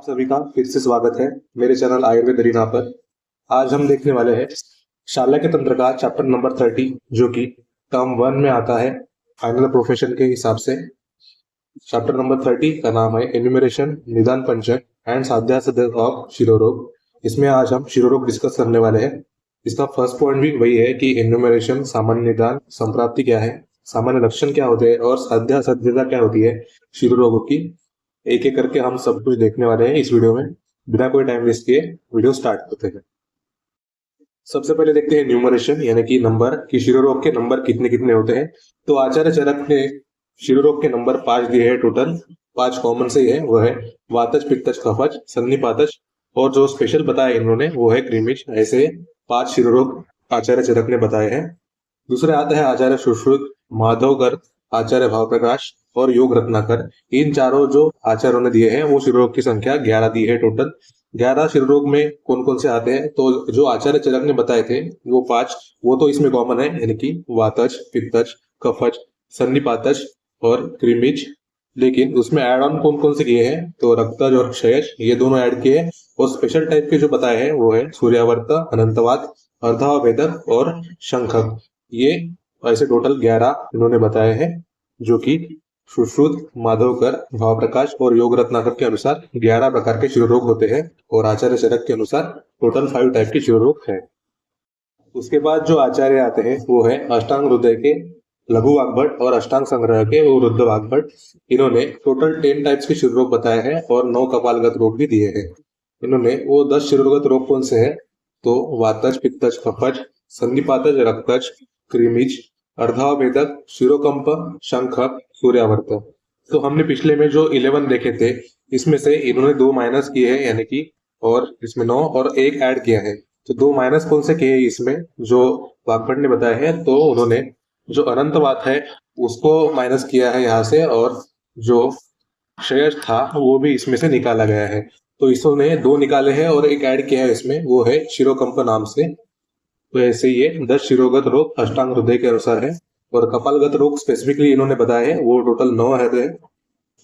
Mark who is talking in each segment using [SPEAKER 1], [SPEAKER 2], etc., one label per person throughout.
[SPEAKER 1] सभी का फिर से स्वागत है मेरे चैनल आयुर्वेद रीना पर। आज हम देखने वाले हैं शाल्य तंत्र का चैप्टर नंबर 30, जो कि टर्म 1 में आता है फाइनल प्रोफेशन के हिसाब से। चैप्टर नंबर 30 का नाम है एन्यूमरेशन, निदान पंचक एंड साध्यासाध्य ऑफ शिरोरोग। इसमें आज हम शिरोरोग डिस्कस करने वाले हैं। इसका फर्स्ट पॉइंट भी वही है कि एन्यूमरेशन सामान्य निदान, संप्राप्ति क्या है, सामान्य लक्षण क्या होते हैं और साध्यासाध्यता क्या होती है शिरोरोगों की। एक एक करके हम सब कुछ देखने वाले हैं इस वीडियो में। बिना कोई टाइम वेस्ट किए वीडियो स्टार्ट करते हैं। सबसे पहले देखते हैं न्यूमरेशन यानी कि नंबर, कि शिरोरोग के नंबर कितने कितने होते हैं। तो आचार्य चरक ने शिरोरोग के नंबर 5 दिए हैं। टोटल 5 कॉमन से ही है, वह है वातज, पित्तज, कफज, सन्निपातज, और जो स्पेशल बताया इन्होंने वो है क्रीमिज। ऐसे 5 शिरोरोग आचार्य चरक ने बताए हैं। दूसरे आता है आचार्य सुश्रुत, माधवकर, आचार्य भाव प्रकाश और योग रत्नाकर। इन चारों जो आचार्यों ने दिए हैं वो शिरोरोग की संख्या 11 दी है। टोटल 11 शिरोरोग में कौन कौन से आते हैं, तो जो आचार्य चरक ने बताए थे वो 5, वो तो इसमें कॉमन है, यानी कि वातज, पित्तज, कफज, सन्निपातज और क्रीमिज। लेकिन उसमें एड ऑन कौन कौन से किए हैं, तो रक्तज और क्षयज, ये दोनों ऐड किए हैं। और स्पेशल टाइप के जो बताए हैं वो है सूर्यावर्त, अनंतवात, अर्धावेदक और शंखक। ये ऐसे टोटल 11 इन्होंने बताए हैं, जो कि सुश्रुत, माधवकर, भाव प्रकाश और योग रत्नाकर के अनुसार 11 प्रकार के शिरोरोग होते हैं। और आचार्य चरक के अनुसार टोटल 5 टाइप के शिरोरोग है। उसके बाद जो आचार्य आते हैं वो है अष्टांग हृदय के लघु वाग्भट और अष्टांग संग्रह के वो रुद्र वाग्भट। इन्होंने टोटल 10 टाइप्स के शिरोरोग बताए हैं और 9 कपालगत रोग भी दिए हैं। इन्होंने वो 10 शिरोरोगत रोग कौन से है, तो वातज, पित्तज, कफज, सन्निपातज, रक्तज, क्रीमिज, अर्धावेदक, शिरोकंप, शंखक, सूर्यावर्त। तो हमने पिछले में जो 11 देखे थे, इसमें से इन्होंने 2 माइनस किए हैं, यानी कि, और इसमें 9 और 1 ऐड किया है। तो 2 माइनस कौन से किए इसमें, जो वाग्भट ने बताया है, तो उन्होंने जो अनंतवात है उसको माइनस किया है यहाँ से, और जो क्षयज था वो भी इसमें से निकाला गया है। तो इसने 2 निकाले हैं और 1 ऐड किया है इसमें, वो है शिरोकंप नाम से। तो ऐसे ये 10 शिरोगत रोग अष्टांग हृदय के अनुसार है। और कपालगत रोग स्पेसिफिकली इन्होंने बताए हैं, वो टोटल 9 है।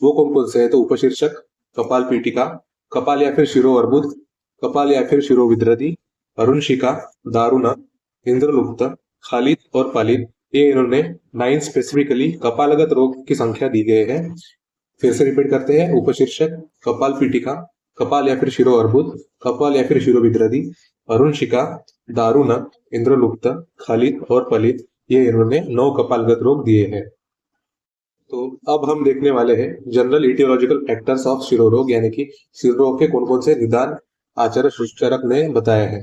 [SPEAKER 1] वो कौन कौन से है, तो उपशीर्षक, कपाल पीठिका, कपाल या फिर शिरो अर्बुद, कपाल या फिर शिरो विद्रति, अरुणशिका, दारुण, इंद्रलुप्त, खालिद और पालिद। ये इन्होंने 9 स्पेसिफिकली कपालगत रोग की संख्या दी गई है। फिर से रिपीट करते हैं। उपशीर्षक, कपाल पीठिका, कपाल या फिर शिरो अर्बुद, कपाल या फिर शिरो विद्रति, अरुणशिका, दारुण, इंद्रलुप्त, खालिद और पलित। ये इन्होंने 9 कपालगत रोग दिए हैं। तो अब हम देखने वाले हैं जनरल इटियोलॉजिकल फैक्टर्स ऑफ शिरोरोग, यानी कि शिरोरोग के कौन कौन से निदान आचार्य चरक ने बताया है।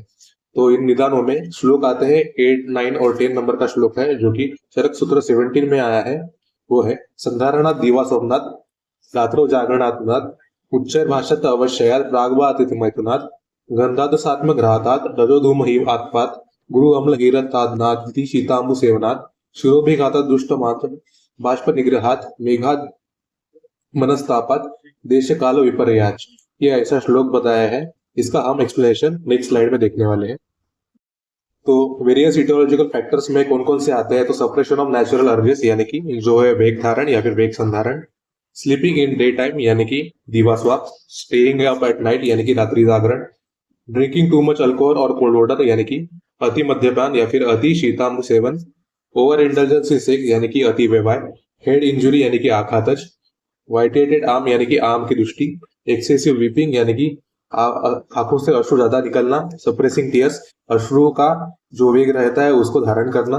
[SPEAKER 1] तो इन निदानों में श्लोक आते हैं 8, 9 और 10 नंबर का श्लोक है, जो कि चरक सूत्र 17 में आया है। वो है संधारणात् दिवा सोमनाथ, रात्रो जागरणात्, उच्चैर भाषत अवश्यात्, प्राग्वा अतिथि मैथुनात्, गंधाद सात्म घ्रातात, रजो धूम ही आत्पात, गुरु अम्ल हीरतादनात्, शीतांबु सेवनात्, शिरोभिघातात, दुष्ट मात्र बाष्प निग्रहात, मेघात मनस्तापात, देश काल विपर्याच। ये ऐसा श्लोक बताया है। इसका हम एक्सप्लेनेशन नेक्स्ट स्लाइड में देखने वाले हैं। तो वेरियस इटियोलॉजिकल फैक्टर्स में कौन कौन से आते हैं, तो सप्रेशन ऑफ नेचुरल अर्जेस, यानी कि जो है वेग धारण या फिर वेग संधारण, स्लीपिंग इन डे टाइम यानी कि दिवास्वाप, स्टेइंग अप एट नाइट यानी कि रात्रि जागरण, ड्रिंकिंग टू मच अल्कोहल और कोल्ड वाटर यानी कि अति मद्यपान या फिर अति शीतांबु सेवन, ओवर इंटेलिजेंस इन सेक्स यानी कि अति वैवाहिक, हेड इंजुरी यानी कि आघातज, वाइटेटेड आर्म यानी कि आर्म की दृष्टि, एक्सेसिव वीपिंग यानी कि आंखों से अश्रु ज्यादा निकलना, सप्रेसिंग टीयर्स, अश्रु का जो वेग रहता है उसको धारण करना,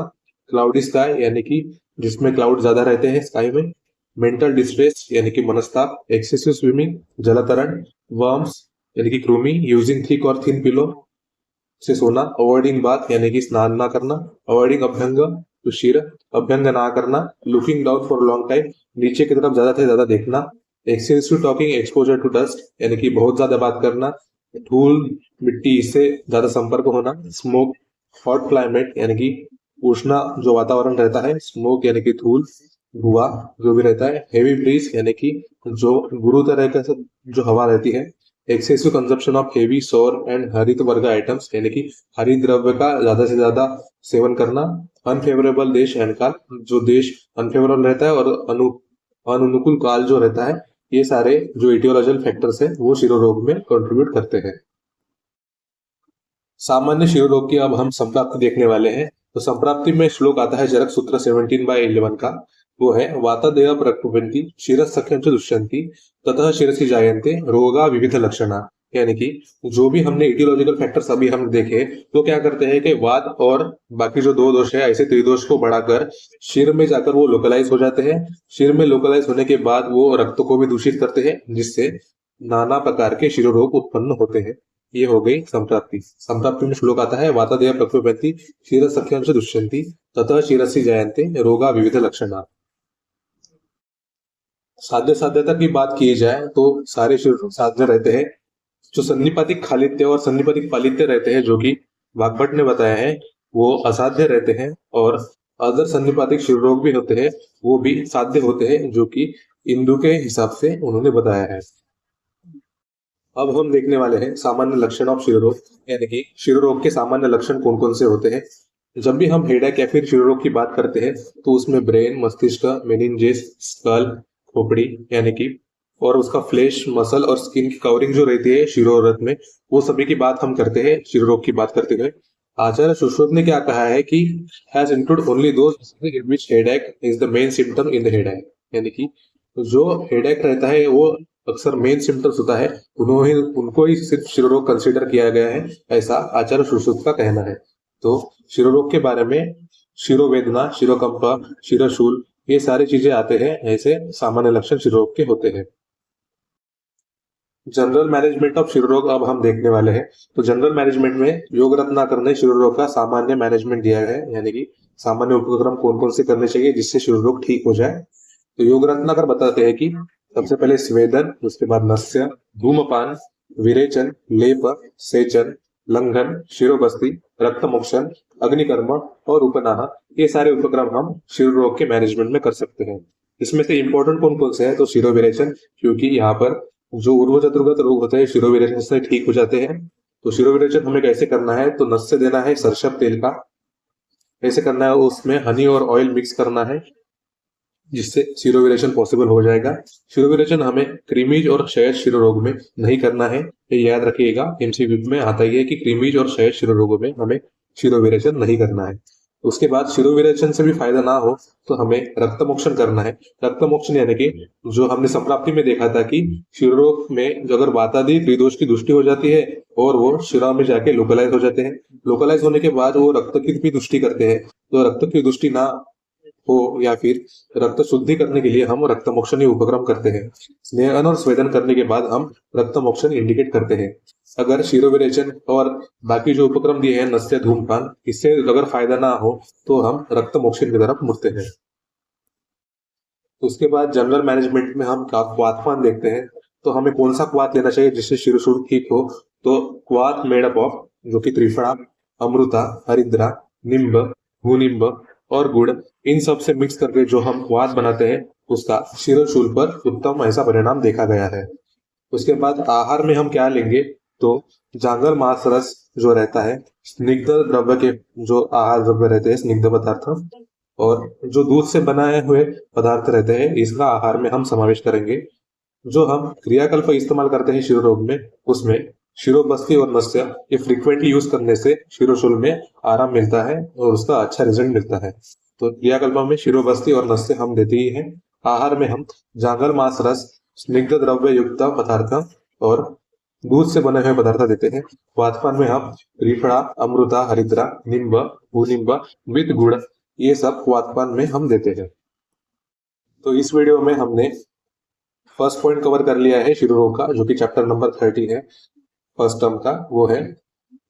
[SPEAKER 1] क्लाउडी स्काई यानी कि जिसमें क्लाउड ज्यादा रहते हैं स्काई में, मेंटल डिस्ट्रेस यानी कि मनस्ताप, एक्सेसिव स्विमिंग, जलतरण, वर्म्स यानी कि कृमि, यूजिंग थिक और थिन पिलो से सोना, अवॉइडिंग बाथ यानी कि स्नान ना करना, अवॉइडिंग अभ्यंग तो शीर, अभ्यंग ना करना, looking down for long time, नीचे की तरफ ज्यादा से ज्यादा देखना, excessive talking, exposure to dust यानी कि बहुत ज्यादा बात करना, धूल मिट्टी इससे ज्यादा संपर्क होना, स्मोक, हॉट क्लाइमेट यानी कि उष्ण जो वातावरण रहता है, स्मोक यानी कि धूल, धुआं जो भी रहता है, हेवी ब्रीज यानी कि जो गुरु तरह का जो हवा रहती है, एक्सेसिव कंजप्शन ऑफ हेवी सौर एंड हरित वर्ग आइटम्स यानी कि हरित द्रव्य का ज्यादा से ज्यादा सेवन करना, अनफेवरेबल देश एंड काल, जो देश अनफेवरेबल रहता है और अनुकूल काल जो रहता है ये सारे जो इटियोलॉजिकल फैक्टर्स हैं वो शिरोरोग में कंट्रीब्यूट करते हैं। सामान्य शिरोरोग की अब हम संप्राप्ति देखने वाले हैं। तो संप्राप्ति में श्लोक आता है चरक सूत्र 17/11 का, वो है वातादेव प्रकुपन्ति शिरसख्यं च दुष्यन्ति ततः शिरसि जायन्ते रोगा विविध लक्षणा। यानी कि जो भी हमने इटियोलॉजिकल फैक्टर्स अभी हम देखे वो क्या करते हैं कि वात और बाकी जो दो दोष है ऐसे त्रिदोष को बढ़ाकर शिर में जाकर वो लोकलाइज हो जाते हैं। शिर में लोकलाइज होने के बाद वो रक्त को भी दूषित करते हैं, जिससे नाना प्रकार के शिरोरोग उत्पन्न होते हैं। ये हो गई संप्राप्ति। संप्राप्ति में श्लोक आता है वातादेव प्रकुपन्ति शिरसख्यं च दुष्यन्ति ततः शिरसि जायन्ते रोगा विविध लक्षणा। साध्य साध्यता की बात की जाए तो सारे शिरोरोग साध्य रहते हैं। जो सन्निपातिक खालित्य और सन्निपातिक पालित्य रहते हैं, जो कि वाग्भट ने बताया है, वो असाध्य रहते हैं। और अदर सन्निपातिक शिरोरोग भी होते हैं, वो भी साध्य होते हैं, जो कि इंदु के हिसाब से उन्होंने बताया है। अब हम देखने वाले हैं सामान्य लक्षण ऑफ शिरोरोग, यानी कि शिरोरोग के सामान्य लक्षण कौन कौन से होते हैं। जब भी हम हेडेक या फिर शिरोरोग की बात करते हैं तो उसमें ब्रेन, मस्तिष्क, मेनिंजेस, स्कल, खोपड़ी यानी कि और उसका फ्लैश, मसल और स्किन की कवरिंग जो रहती है शिरोरथ में, वो सभी की बात हम करते हैं शिरोरोग की बात करते हुए। आचार्य सुश्रुत ने क्या कहा है कि has include only those in which headache is the main symptom in the headache. यानी कि जो हेडेक रहता है वो अक्सर मेन सिम्टम्स होता है, उनको ही सिर्फ शिरोरोग कंसिडर किया गया है, ऐसा आचार्य सुश्रुत का कहना है। तो शिरोरोग के बारे में शिरोवेदना, शिरोकंप, शिरोशूल, ये सारी चीजें आते हैं, ऐसे सामान्य लक्षण शिरोरोग के होते हैं। जनरल मैनेजमेंट ऑफ शिरोरोग अब हम देखने वाले हैं। तो जनरल मैनेजमेंट में योग रत्नाकर ने शिरोरोग का सामान्य मैनेजमेंट दिया है, यानी कि सामान्य उपक्रम कौन कौन से करने चाहिए जिससे शिरोरोग ठीक हो जाए। तो योग रत्नाकर बताते हैं कि सबसे पहले स्वेदन, उसके बाद नस्य, धूमपान, विरेचन, लेप, सेचन, लंघन, शिरोबस्ती, रक्तमोक्षण, अग्निकर्म और उपनाह, ये सारे उपक्रम हम शिरोरोग के मैनेजमेंट में कर सकते हैं। इसमें से इंपॉर्टेंट कौन कौन से हैं, तो शिरोविरेचन, क्योंकि यहाँ पर जो ऊर्ध्व चतुर्गत रोग होते हैं शिरोविरेचन से ठीक हो जाते हैं। तो शिरोविरेचन हमें कैसे करना है, तो नस्य देना है सरसव तेल का, कैसे करना है, उसमें हनी और ऑयल मिक्स करना है, जिससे शिरोविरेचन पॉसिबल हो जाएगा। शिरोविरेचन हमें क्रीमीज और क्षयज शिरोरोग में नहीं करना है, ये याद रखिएगा, एमसीक्यू में आता ही है कि क्रीमीज और क्षयज शिरोरोगों में हमें शिरोविरेचन नहीं करना है। उसके बाद शिरोविरेचन से भी फायदा ना हो तो हमें रक्तमोक्षण करना है। रक्तमोक्षण यानी कि जो हमने संप्राप्ति में देखा था कि शिरोरोग में जो अगर वातादि त्रिदोष की दृष्टि हो जाती है और वो शिरा में जाके लोकलाइज हो जाते हैं, लोकलाइज होने के बाद वो रक्त की भी दृष्टि करते हैं। तो रक्त की दृष्टि ना हो या फिर रक्त शुद्धि करने के लिए हम रक्तमोक्षण उपक्रम करते हैं। स्नेहन और स्वेदन करने के बाद हम रक्तमोक्षण इंडिकेट करते हैं। अगर शिरोविरेचन और बाकी जो उपक्रम दिए हैं नस्य, धूमपान, इससे अगर फायदा ना हो तो हम रक्तमोक्षण की तरफ मुड़ते हैं। उसके बाद जनरल मैनेजमेंट में हम क्वाथपान देखते हैं। तो हमें कौन सा क्वाथ लेना चाहिए जिससे शिरोशूल ठीक हो, तो क्वाथ मेडअप ऑफ, जो कि त्रिफला, अमृता, हरिद्रा, निम्ब, भूनिम्ब और गुड़, इन सब से मिक्स करके जो हम क्वाथ बनाते हैं उसका शिरोशूल पर उत्तम ऐसा परिणाम देखा गया है। उसके बाद आहार में हम क्या लेंगे, तो जांगल मांस रस जो रहता है, स्निग्ध द्रव्य के जो आहार द्रव्य रहते हैं, स्निग्ध पदार्थ, और जो दूध से बनाए हुए पदार्थ रहते हैं, इसका आहार में हम समावेश करेंगे। जो हम क्रियाकल्प इस्तेमाल करते हैं शिरोरोग में, उसमें शिरोबस्ती और नस्य, ये फ्रीक्वेंटली यूज करने से शिरोशूल में आराम मिलता है और उसका अच्छा रिजल्ट मिलता है। तो क्रियाकल्प में शिरोबस्ती और नस्य हम देते ही हैं। आहार में हम जांगल मांस रस, स्निग्ध द्रव्य युक्त पदार्थ और दूध से बने हुए पदार्थ देते हैं। वातपान में हम त्रिफला, अमृता, हरिद्रा, निम्ब, भूनिम्ब विद गुड़, ये सब वातपान में हम देते हैं। तो इस वीडियो में हमने फर्स्ट पॉइंट कवर कर लिया है शिरोरोग का, जो कि चैप्टर नंबर 30 है फर्स्ट टर्म का, वो है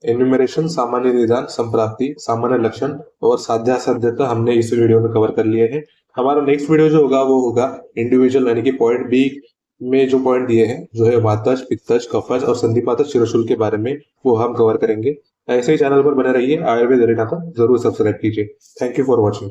[SPEAKER 1] एन्यूमरेशन, सामान्य निदान, संप्राप्ति, सामान्य लक्षण और साध्यासाध्यता हमने इस वीडियो में कवर कर लिए हैं। हमारा नेक्स्ट वीडियो जो होगा वो होगा इंडिविजुअल, यानी कि पॉइंट बी में जो पॉइंट दिए हैं, जो है वातज, पित्तज, कफज और संधिपातज शिरोशूल के बारे में, वो हम कवर करेंगे। ऐसे ही चैनल पर बने रहिए, आयुर्वेद अरीना को जरूर सब्सक्राइब कीजिए। Thank you for watching.